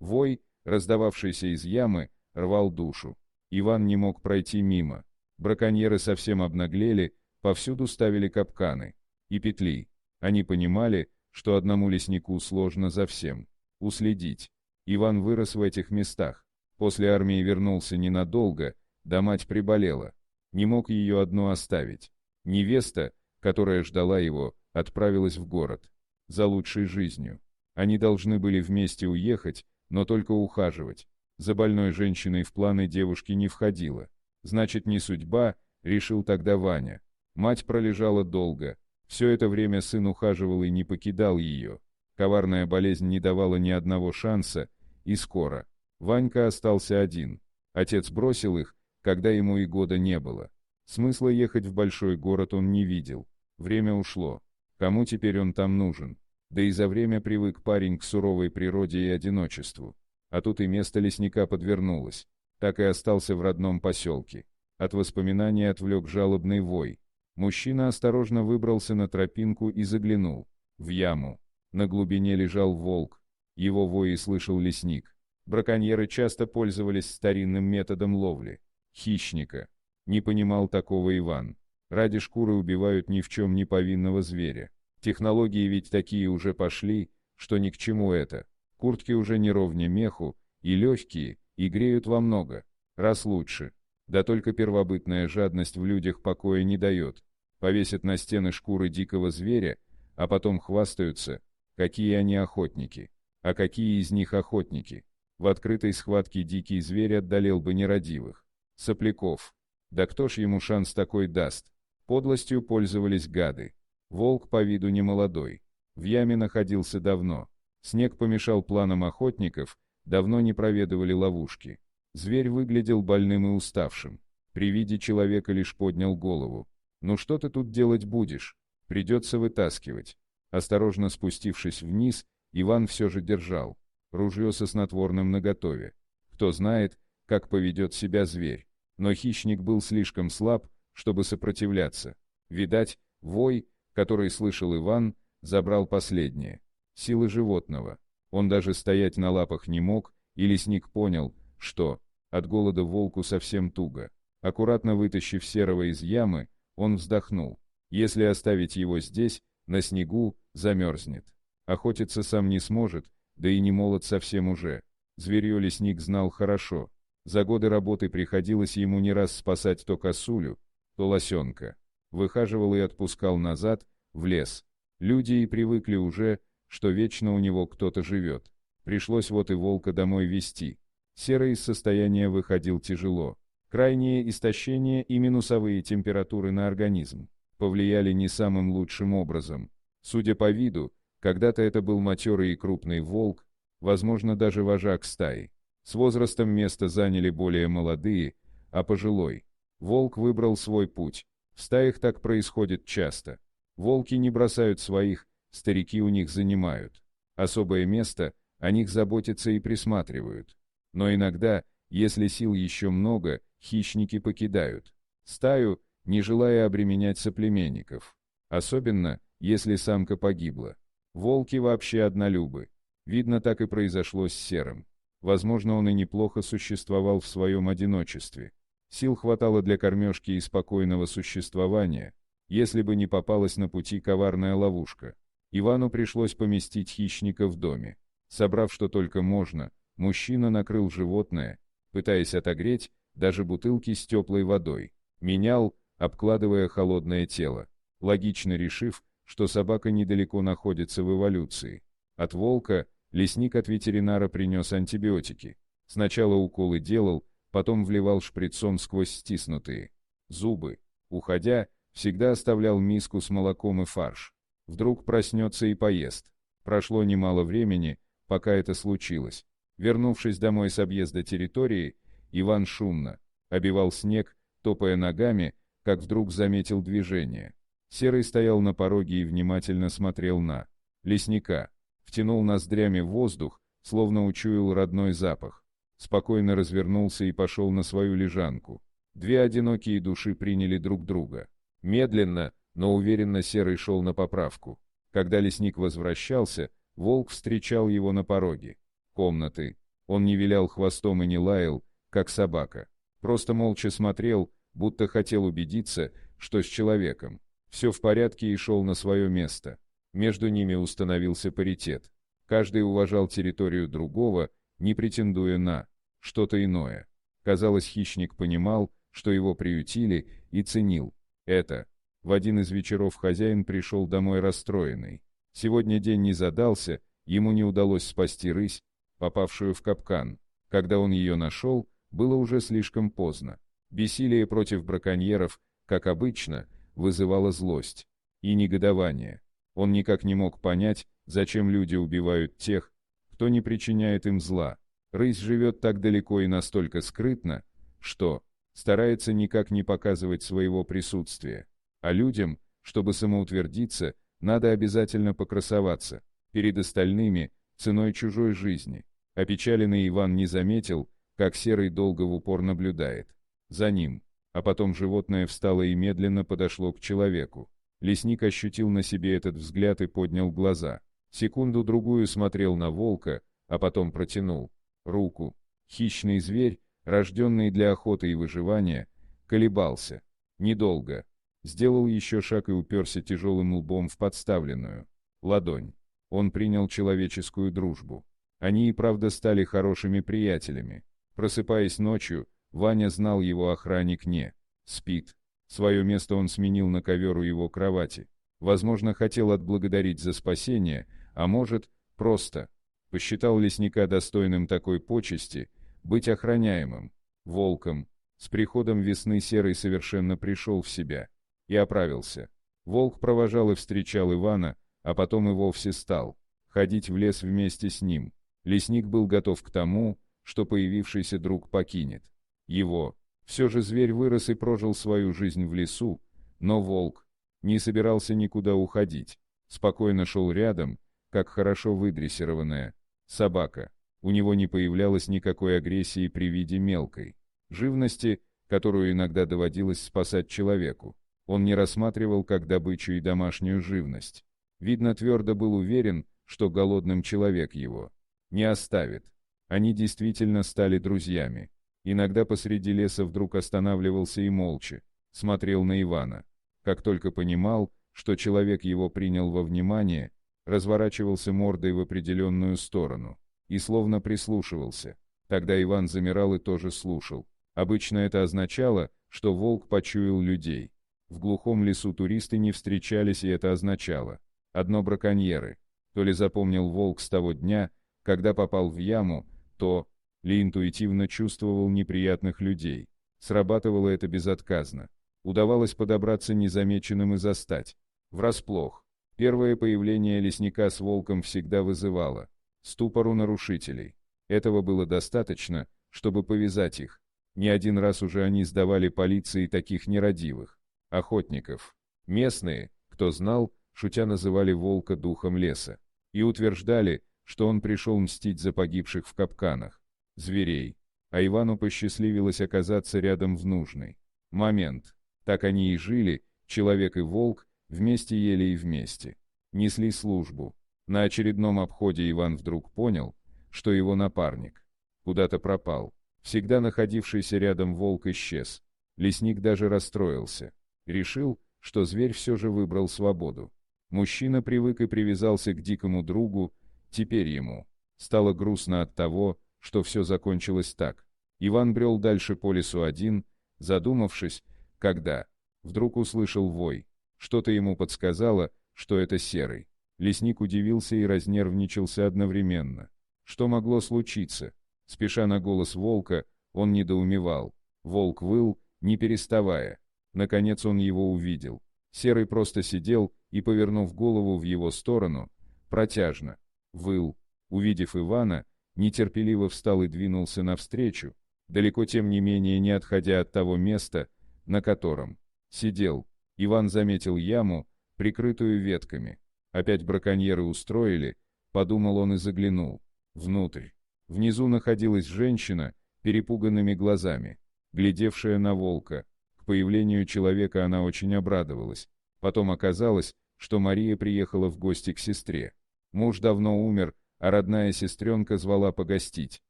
Вой, раздававшийся из ямы, рвал душу. Иван не мог пройти мимо. Браконьеры совсем обнаглели, повсюду ставили капканы и петли. Они понимали, что одному леснику сложно за всем уследить. Иван вырос в этих местах. После армии вернулся ненадолго, да мать приболела. Не мог ее одну оставить. Невеста, которая ждала его, отправилась в город за лучшей жизнью. Они должны были вместе уехать, но только ухаживать. За больной женщиной в планы девушки не входило. Значит, не судьба, решил тогда Ваня. Мать пролежала долго. Все это время сын ухаживал и не покидал ее. Коварная болезнь не давала ни одного шанса, и скоро Ванька остался один. Отец бросил их, когда ему и года не было. Смысла ехать в большой город он не видел. Время ушло. Кому теперь он там нужен? Да и за время привык парень к суровой природе и одиночеству. А тут и место лесника подвернулось. Так и остался в родном поселке. От воспоминаний отвлек жалобный вой. Мужчина осторожно выбрался на тропинку и заглянул в яму. На глубине лежал волк. Его вой слышал лесник. Браконьеры часто пользовались старинным методом ловли хищника. Не понимал такого Иван. Ради шкуры убивают ни в чем не повинного зверя. Технологии ведь такие уже пошли, что ни к чему это. Куртки уже не ровнее меху, и легкие, и греют во много раз лучше. Да только первобытная жадность в людях покоя не дает. Повесят на стены шкуры дикого зверя, а потом хвастаются, какие они охотники. А какие из них охотники? В открытой схватке дикий зверь одолел бы нерадивых сопляков. Да кто ж ему шанс такой даст? Подлостью пользовались гады. Волк по виду не молодой. В яме находился давно. Снег помешал планам охотников, давно не проведывали ловушки. Зверь выглядел больным и уставшим. При виде человека лишь поднял голову. «Ну что ты тут делать будешь? Придется вытаскивать». Осторожно спустившись вниз, Иван все же держал ружье со снотворным наготове. Кто знает, как поведет себя зверь. Но хищник был слишком слаб, чтобы сопротивляться. Видать, вой, который слышал Иван, забрал последнее силы животного. Он даже стоять на лапах не мог, и лесник понял, что от голода волку совсем туго. Аккуратно вытащив серого из ямы, он вздохнул. Если оставить его здесь, на снегу, замерзнет. Охотиться сам не сможет, да и не молод совсем уже. Зверье лесник знал хорошо. За годы работы приходилось ему не раз спасать то косулю, то лосенка. Выхаживал и отпускал назад, в лес. Люди и привыкли уже, что вечно у него кто-то живет. Пришлось вот и волка домой везти. Серый из состояния выходил тяжело. Крайнее истощение и минусовые температуры на организм повлияли не самым лучшим образом. Судя по виду, когда-то это был матерый и крупный волк, возможно, даже вожак стаи. С возрастом место заняли более молодые, а пожилой волк выбрал свой путь. В стаях так происходит часто. Волки не бросают своих, старики у них занимают особое место, о них заботятся и присматривают. Но иногда, если сил еще много, хищники покидают стаю, не желая обременять соплеменников. Особенно, если самка погибла. Волки вообще однолюбы. Видно, так и произошло с серым. Возможно, он и неплохо существовал в своем одиночестве. Сил хватало для кормежки и спокойного существования, если бы не попалась на пути коварная ловушка. Ивану пришлось поместить хищника в доме. Собрав что только можно, мужчина накрыл животное, пытаясь отогреть, даже бутылки с теплой водой. Менял, обкладывая холодное тело, логично решив, что собака недалеко находится в эволюции. От волка лесник от ветеринара принес антибиотики. Сначала уколы делал, потом вливал шприцом сквозь стиснутые зубы. Уходя, всегда оставлял миску с молоком и фарш. Вдруг проснется и поест. Прошло немало времени, пока это случилось. Вернувшись домой с объезда территории, Иван шумно обивал снег, топая ногами, как вдруг заметил движение. Серый стоял на пороге и внимательно смотрел на лесника. Втянул ноздрями в воздух, словно учуял родной запах. Спокойно развернулся и пошел на свою лежанку. Две одинокие души приняли друг друга. Медленно, но уверенно Серый шел на поправку. Когда лесник возвращался, волк встречал его на пороге комнаты. Он не вилял хвостом и не лаял, как собака. Просто молча смотрел, будто хотел убедиться, что с человеком все в порядке, и шел на свое место. Между ними установился паритет. Каждый уважал территорию другого, не претендуя на что-то иное. Казалось, хищник понимал, что его приютили, и ценил это. В один из вечеров хозяин пришел домой расстроенный. Сегодня день не задался, ему не удалось спасти рысь, попавшую в капкан. Когда он ее нашел, было уже слишком поздно. Бессилие против браконьеров, как обычно, вызывало злость и негодование. Он никак не мог понять, зачем люди убивают тех, кто не причиняет им зла. Рысь живет так далеко и настолько скрытно, что старается никак не показывать своего присутствия. А людям, чтобы самоутвердиться, надо обязательно покрасоваться перед остальными ценой чужой жизни. Опечаленный Иван не заметил, как Серый долго в упор наблюдает за ним, а потом животное встало и медленно подошло к человеку. Лесник ощутил на себе этот взгляд и поднял глаза. Секунду-другую смотрел на волка, а потом протянул руку. Хищный зверь, рожденный для охоты и выживания, колебался. Недолго. Сделал еще шаг и уперся тяжелым лбом в подставленную ладонь. Он принял человеческую дружбу. Они и правда стали хорошими приятелями. Просыпаясь ночью, Ваня знал, его охранник не спит. Свое место он сменил на ковер у его кровати. Возможно, хотел отблагодарить за спасение, а может, просто посчитал лесника достойным такой почести, быть охраняемым волком. С приходом весны Серый совершенно пришел в себя и оправился. Волк провожал и встречал Ивана, а потом и вовсе стал ходить в лес вместе с ним. Лесник был готов к тому, что появившийся друг покинет его. Все же зверь вырос и прожил свою жизнь в лесу, но волк не собирался никуда уходить. Спокойно шел рядом, как хорошо выдрессированная собака. У него не появлялось никакой агрессии при виде мелкой живности, которую иногда доводилось спасать человеку. Он не рассматривал как добычу и домашнюю живность. Видно, твердо был уверен, что голодным человек его не оставит. Они действительно стали друзьями. Иногда посреди леса вдруг останавливался и молча смотрел на Ивана. Как только понимал, что человек его принял во внимание, разворачивался мордой в определенную сторону и словно прислушивался. Тогда Иван замирал и тоже слушал. Обычно это означало, что волк почуял людей. В глухом лесу туристы не встречались, и это означало одно: браконьеры. То ли запомнил волк с того дня, когда попал в яму, то ли интуитивно чувствовал неприятных людей. Срабатывало это безотказно. Удавалось подобраться незамеченным и застать врасплох. Первое появление лесника с волком всегда вызывало ступор у нарушителей. Этого было достаточно, чтобы повязать их. Не один раз уже они сдавали полиции таких нерадивых охотников. Местные, кто знал, шутя называли волка духом леса и утверждали, что он пришел мстить за погибших в капканах зверей, а Ивану посчастливилось оказаться рядом в нужный момент. Так они и жили, человек и волк, вместе ели и вместе несли службу. На очередном обходе Иван вдруг понял, что его напарник куда-то пропал. Всегда находившийся рядом волк исчез. Лесник даже расстроился. Решил, что зверь все же выбрал свободу. Мужчина привык и привязался к дикому другу, теперь ему стало грустно от того, что все закончилось так. Иван брел дальше по лесу один, задумавшись, когда вдруг услышал вой. Что-то ему подсказало, что это Серый. Лесник удивился и разнервничался одновременно. Что могло случиться? Спеша на голос волка, он недоумевал. Волк выл, не переставая. Наконец он его увидел. Серый просто сидел и, повернув голову в его сторону, протяжно выл. Увидев Ивана, нетерпеливо встал и двинулся навстречу, далеко тем не менее не отходя от того места, на котором сидел. Иван заметил яму, прикрытую ветками. Опять браконьеры устроили, подумал он и заглянул внутрь. Внизу находилась женщина, перепуганными глазами, глядевшая на волка. К появлению человека она очень обрадовалась. Потом оказалось, что Мария приехала в гости к сестре. Муж давно умер, а родная сестренка звала погостить.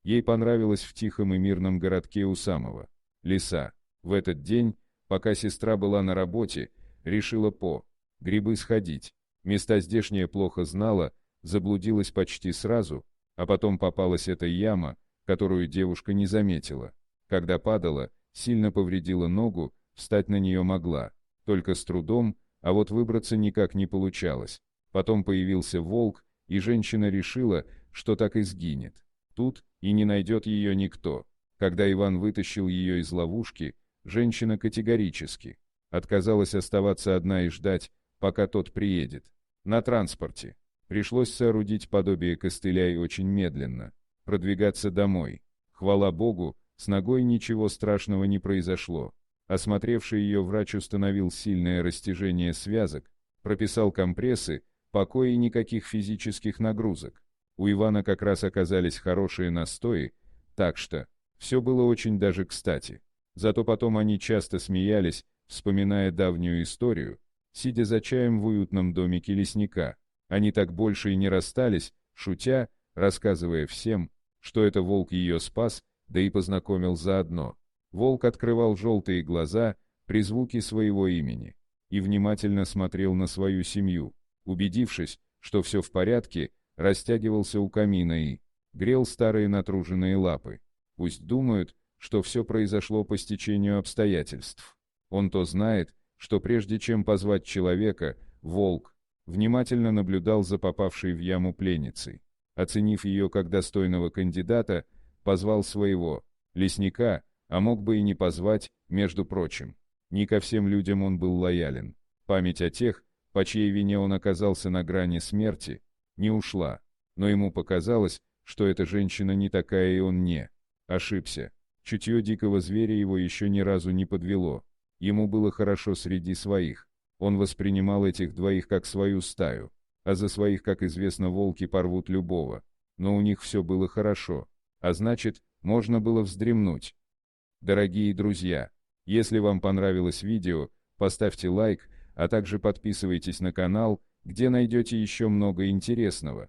Ей понравилось в тихом и мирном городке у самого леса. В этот день, пока сестра была на работе, решила по грибы сходить. Места здешние плохо знала, заблудилась почти сразу, а потом попалась эта яма, которую девушка не заметила. Когда падала, сильно повредила ногу, встать на нее могла, только с трудом, а вот выбраться никак не получалось. Потом появился волк, и женщина решила, что так и сгинет. Тут и не найдет ее никто. Когда Иван вытащил ее из ловушки, женщина категорически отказалась оставаться одна и ждать, пока тот приедет. На транспорте. Пришлось соорудить подобие костыля и очень медленно продвигаться домой. Хвала Богу, с ногой ничего страшного не произошло. Осмотревший ее врач установил сильное растяжение связок, прописал компрессы, покой и никаких физических нагрузок. У Ивана как раз оказались хорошие настои, так что все было очень даже кстати. Зато потом они часто смеялись, вспоминая давнюю историю, сидя за чаем в уютном домике лесника. Они так больше и не расстались, шутя, рассказывая всем, что это волк ее спас, да и познакомил заодно. Волк открывал желтые глаза при звуке своего имени и внимательно смотрел на свою семью. Убедившись, что все в порядке, растягивался у камина и грел старые натруженные лапы. Пусть думают, что все произошло по стечению обстоятельств. Он-то знает, что прежде чем позвать человека, волк внимательно наблюдал за попавшей в яму пленницей. Оценив ее как достойного кандидата, позвал своего лесника, а мог бы и не позвать, между прочим. Не ко всем людям он был лоялен. Память о тех, по чьей вине он оказался на грани смерти, не ушла. Но ему показалось, что эта женщина не такая, и он не ошибся. Чутье дикого зверя его еще ни разу не подвело. Ему было хорошо среди своих. Он воспринимал этих двоих как свою стаю, а за своих, как известно, волки порвут любого. Но у них все было хорошо, а значит, можно было вздремнуть. Дорогие друзья, если вам понравилось видео, поставьте лайк, а также подписывайтесь на канал, где найдете еще много интересного.